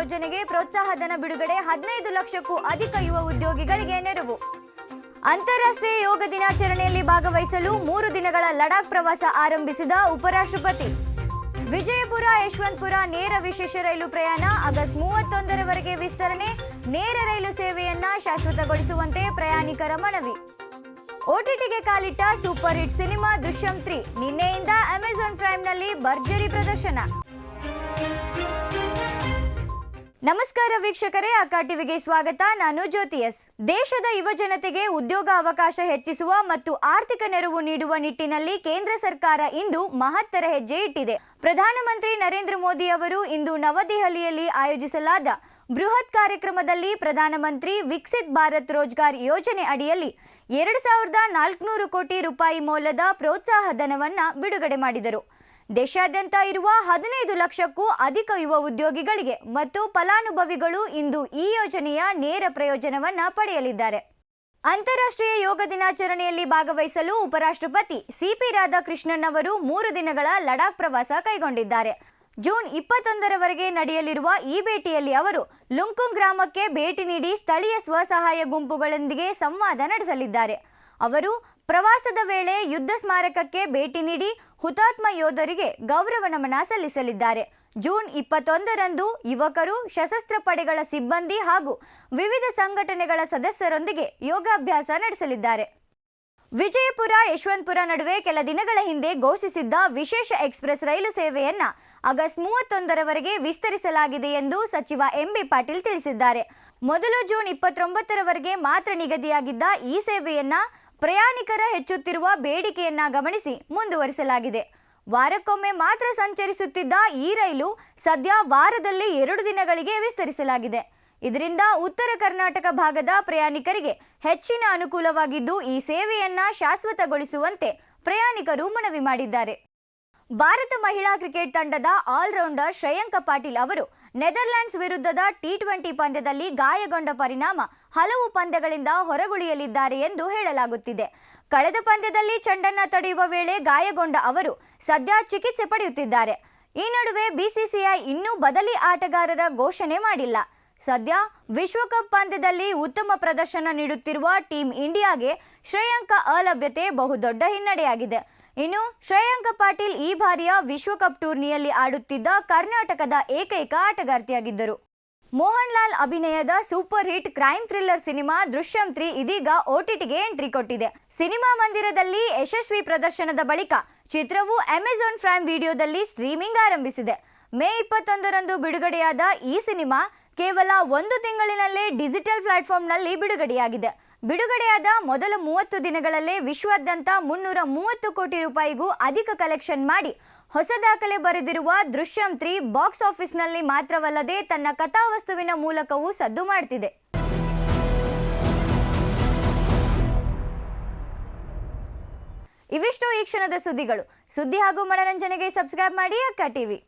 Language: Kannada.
ಯೋಜನೆಗೆ ಪ್ರೋತ್ಸಾಹ ಧನ ಬಿಡುಗಡೆ 15 ಲಕ್ಷಕ್ಕೂ ಅಧಿಕ ಯುವ ಉದ್ಯೋಗಿಗಳಿಗೆ ನೆರವು. ಅಂತಾರಾಷ್ಟ್ರೀಯ ಯೋಗ ದಿನಾಚರಣೆಯಲ್ಲಿ ಭಾಗವಹಿಸಲು 3 ದಿನಗಳ ಲಡಾಖ್ ಪ್ರವಾಸ ಆರಂಭಿಸಿದ ಉಪರಾಷ್ಟ್ರಪತಿ. ವಿಜಯಪುರ ಯಶವಂತಪುರ ನೇರ ವಿಶೇಷ ರೈಲು ಪ್ರಯಾಣ ಆಗಸ್ಟ್ 31ರವರೆಗೆ ವಿಸ್ತರಣೆ. ನೇರ ರೈಲು ಸೇವೆಯನ್ನ ಶಾಶ್ವತಗೊಳಿಸುವಂತೆ ಪ್ರಯಾಣಿಕರ ಮನವಿ. ಓಟಿಟಿಗೆ ಕಾಲಿಟ್ಟ ಸೂಪರ್ ಹಿಟ್ ಸಿನಿಮಾ ದೃಶ್ಯಂ 3 ನಿನ್ನೆಯಿಂದ ಅಮೆಜಾನ್ ಪ್ರೈಮ್ನಲ್ಲಿ ಭರ್ಜರಿ ಪ್ರದರ್ಶನ. ನಮಸ್ಕಾರ ವೀಕ್ಷಕರೇ, ಅಕ್ಕ ಟಿವಿಗೆ ಸ್ವಾಗತ. ನಾನು ಜ್ಯೋತಿ ಎಸ್. ದೇಶದ ಯುವ ಜನತೆಗೆ ಉದ್ಯೋಗ ಅವಕಾಶ ಹೆಚ್ಚಿಸುವ ಮತ್ತು ಆರ್ಥಿಕ ನೆರವು ನೀಡುವ ನಿಟ್ಟಿನಲ್ಲಿ ಕೇಂದ್ರ ಸರ್ಕಾರ ಇಂದು ಮಹತ್ತರ ಹೆಜ್ಜೆ ಇಟ್ಟಿದೆ. ಪ್ರಧಾನಮಂತ್ರಿ ನರೇಂದ್ರ ಮೋದಿ ಅವರು ಇಂದು ನವದೆಹಲಿಯಲ್ಲಿ ಆಯೋಜಿಸಲಾದ ಬೃಹತ್ ಕಾರ್ಯಕ್ರಮದಲ್ಲಿ ಪ್ರಧಾನಮಂತ್ರಿ ವಿಕಸಿತ್ ಭಾರತ್ ರೋಜ್ಗಾರ್ ಯೋಜನೆ ಅಡಿಯಲ್ಲಿ 2400 ಕೋಟಿ ರೂಪಾಯಿ ಮೌಲ್ಯದ ಪ್ರೋತ್ಸಾಹ ಧನವನ್ನು ಬಿಡುಗಡೆ ಮಾಡಿದರು. ದೇಶಾದ್ಯಂತ ಇರುವ 15 ಲಕ್ಷಕ್ಕೂ ಅಧಿಕ ಯುವ ಉದ್ಯೋಗಿಗಳಿಗೆ ಮತ್ತು ಫಲಾನುಭವಿಗಳು ಇಂದು ಈ ಯೋಜನೆಯ ನೇರ ಪ್ರಯೋಜನವನ್ನು ಪಡೆಯಲಿದ್ದಾರೆ. ಅಂತಾರಾಷ್ಟ್ರೀಯ ಯೋಗ ದಿನಾಚರಣೆಯಲ್ಲಿ ಭಾಗವಹಿಸಲು ಉಪರಾಷ್ಟ್ರಪತಿ ಸಿಪಿ ರಾಧಾಕೃಷ್ಣನ್ ಅವರು 3 ದಿನಗಳ ಲಡಾಖ್ ಪ್ರವಾಸ ಕೈಗೊಂಡಿದ್ದಾರೆ. ಜೂನ್ 21ರವರೆಗೆ ನಡೆಯಲಿರುವ ಈ ಭೇಟಿಯಲ್ಲಿ ಅವರು ಲುಂಕುಂಗ್ ಗ್ರಾಮಕ್ಕೆ ಭೇಟಿ ನೀಡಿ ಸ್ಥಳೀಯ ಸ್ವಸಹಾಯ ಗುಂಪುಗಳೊಂದಿಗೆ ಸಂವಾದ ನಡೆಸಲಿದ್ದಾರೆ. ಅವರು ಪ್ರವಾಸದ ವೇಳೆ ಯುದ್ಧ ಸ್ಮಾರಕಕ್ಕೆ ಭೇಟಿ ನೀಡಿ ಹುತಾತ್ಮ ಯೋಧರಿಗೆ ಗೌರವ ನಮನ ಸಲ್ಲಿಸಲಿದ್ದಾರೆ. ಜೂನ್ 21ರಂದು ಯುವಕರು, ಸಶಸ್ತ್ರ ಪಡೆಗಳ ಸಿಬ್ಬಂದಿ ಹಾಗೂ ವಿವಿಧ ಸಂಘಟನೆಗಳ ಸದಸ್ಯರೊಂದಿಗೆ ಯೋಗಾಭ್ಯಾಸ ನಡೆಸಲಿದ್ದಾರೆ. ವಿಜಯಪುರ ಯಶವಂತಪುರ ನಡುವೆ ಕೆಲ ದಿನಗಳ ಹಿಂದೆ ಘೋಷಿಸಿದ್ದ ವಿಶೇಷ ಎಕ್ಸ್ಪ್ರೆಸ್ ರೈಲು ಸೇವೆಯನ್ನ ಆಗಸ್ಟ್ 31ರವರೆಗೆ ವಿಸ್ತರಿಸಲಾಗಿದೆ ಎಂದು ಸಚಿವ ಎಂಬಿ ಪಾಟೀಲ್ ತಿಳಿಸಿದ್ದಾರೆ. ಮೊದಲು ಜೂನ್ 29ರವರೆಗೆ ಮಾತ್ರ ನಿಗದಿಯಾಗಿದ್ದ ಈ ಸೇವೆಯನ್ನ ಪ್ರಯಾಣಿಕರ ಹೆಚ್ಚುತ್ತಿರುವ ಬೇಡಿಕೆಯನ್ನ ಗಮನಿಸಿ ಮುಂದುವರಿಸಲಾಗಿದೆ. ವಾರಕ್ಕೊಮ್ಮೆ ಮಾತ್ರ ಸಂಚರಿಸುತ್ತಿದ್ದ ಈ ರೈಲು ಸದ್ಯ ವಾರದಲ್ಲಿ 2 ದಿನಗಳಿಗೆ ವಿಸ್ತರಿಸಲಾಗಿದೆ. ಇದರಿಂದ ಉತ್ತರ ಕರ್ನಾಟಕ ಭಾಗದ ಪ್ರಯಾಣಿಕರಿಗೆ ಹೆಚ್ಚಿನ ಅನುಕೂಲವಾಗಿದ್ದು ಈ ಸೇವೆಯನ್ನ ಶಾಶ್ವತಗೊಳಿಸುವಂತೆ ಪ್ರಯಾಣಿಕರು ಮನವಿ ಮಾಡಿದ್ದಾರೆ. ಭಾರತ ಮಹಿಳಾ ಕ್ರಿಕೆಟ್ ತಂಡದ ಆಲ್ರೌಂಡರ್ ಶ್ರೇಯಾಂಕ ಪಾಟೀಲ್ ಅವರು ನೆದರ್ಲ್ಯಾಂಡ್ಸ್ ವಿರುದ್ಧದ ಟಿ20 ಪಂದ್ಯದಲ್ಲಿ ಗಾಯಗೊಂಡ ಪರಿಣಾಮ ಹಲವು ಪಂದ್ಯಗಳಿಂದ ಹೊರಗುಳಿಯಲಿದ್ದಾರೆ ಎಂದು ಹೇಳಲಾಗುತ್ತಿದೆ. ಕಳೆದ ಪಂದ್ಯದಲ್ಲಿ ಚೆಂಡನ್ನು ತಡೆಯುವ ವೇಳೆ ಗಾಯಗೊಂಡ ಅವರು ಸದ್ಯ ಚಿಕಿತ್ಸೆ ಪಡೆಯುತ್ತಿದ್ದಾರೆ. ಈ ನಡುವೆ ಬಿಸಿಸಿಐ ಇನ್ನೂ ಬದಲಿ ಆಟಗಾರರ ಘೋಷಣೆ ಮಾಡಿಲ್ಲ. ಸದ್ಯ ವಿಶ್ವಕಪ್ ಪಂದ್ಯದಲ್ಲಿ ಉತ್ತಮ ಪ್ರದರ್ಶನ ನೀಡುತ್ತಿರುವ ಟೀಂ ಇಂಡಿಯಾಗೆ ಶ್ರೇಯಾಂಕ ಅಲಭ್ಯತೆ ಬಹುದೊಡ್ಡ ಹಿನ್ನಡೆಯಾಗಿದೆ. ಇನ್ನು ಶ್ರೇಯಾಂಕ ಪಾಟೀಲ್ ಈ ಬಾರಿಯ ವಿಶ್ವಕಪ್ ಟೂರ್ನಿಯಲ್ಲಿ ಆಡುತ್ತಿದ್ದ ಕರ್ನಾಟಕದ ಏಕೈಕ ಆಟಗಾರ್ತಿಯಾಗಿದ್ದರು. ಮೋಹನ್ ಲಾಲ್ ಅಭಿನಯದ super hit crime thriller cinema Drishyam 3 ಇದೀಗ ಓಟಿಟಿಗೆ ಎಂಟ್ರಿ ಕೊಟ್ಟಿದೆ. ಸಿನಿಮಾ ಮಂದಿರದಲ್ಲಿ ಯಶಸ್ವಿ ಪ್ರದರ್ಶನದ ಬಳಿಕ ಚಿತ್ರವು ಅಮೆಜಾನ್ ಪ್ರೈಮ್ ವಿಡಿಯೋದಲ್ಲಿ ಸ್ಟ್ರೀಮಿಂಗ್ ಆರಂಭಿಸಿದೆ. ಮೇ 21ರಂದು ಬಿಡುಗಡೆಯಾದ ಈ ಸಿನಿಮಾ ಕೇವಲ 1 ತಿಂಗಳಿನಲ್ಲೇ ಡಿಜಿಟಲ್ ಪ್ಲಾಟ್ಫಾರ್ಮ್ನಲ್ಲಿ ಬಿಡುಗಡೆಯಾಗಿದೆ. ಬಿಡುಗಡೆಯಾದ ಮೊದಲ 30 ದಿನಗಳಲ್ಲೇ ವಿಶ್ವಾದ್ಯಂತ 330 ಕೋಟಿ ರೂಪಾಯಿಗೂ ಅಧಿಕ ಕಲೆಕ್ಷನ್ ಮಾಡಿ ಹೊಸ ದಾಖಲೆ ಬರೆದಿರುವ ದೃಶ್ಯಂ 3 ಬಾಕ್ಸ್ ಆಫೀಸ್ನಲ್ಲಿ ಮಾತ್ರವಲ್ಲದೆ ತನ್ನ ಕಥಾವಸ್ತುವಿನ ಮೂಲಕವೂ ಸದ್ದು ಮಾಡ್ತಿದೆ. ಇವಿಷ್ಟು ಈ ಕ್ಷಣದ ಸುದ್ದಿಗಳು. ಸುದ್ದಿ ಹಾಗೂ ಮನರಂಜನೆಗೆ ಸಬ್ಸ್ಕ್ರೈಬ್ ಮಾಡಿ ಅಕ್ಕ ಟಿವಿ.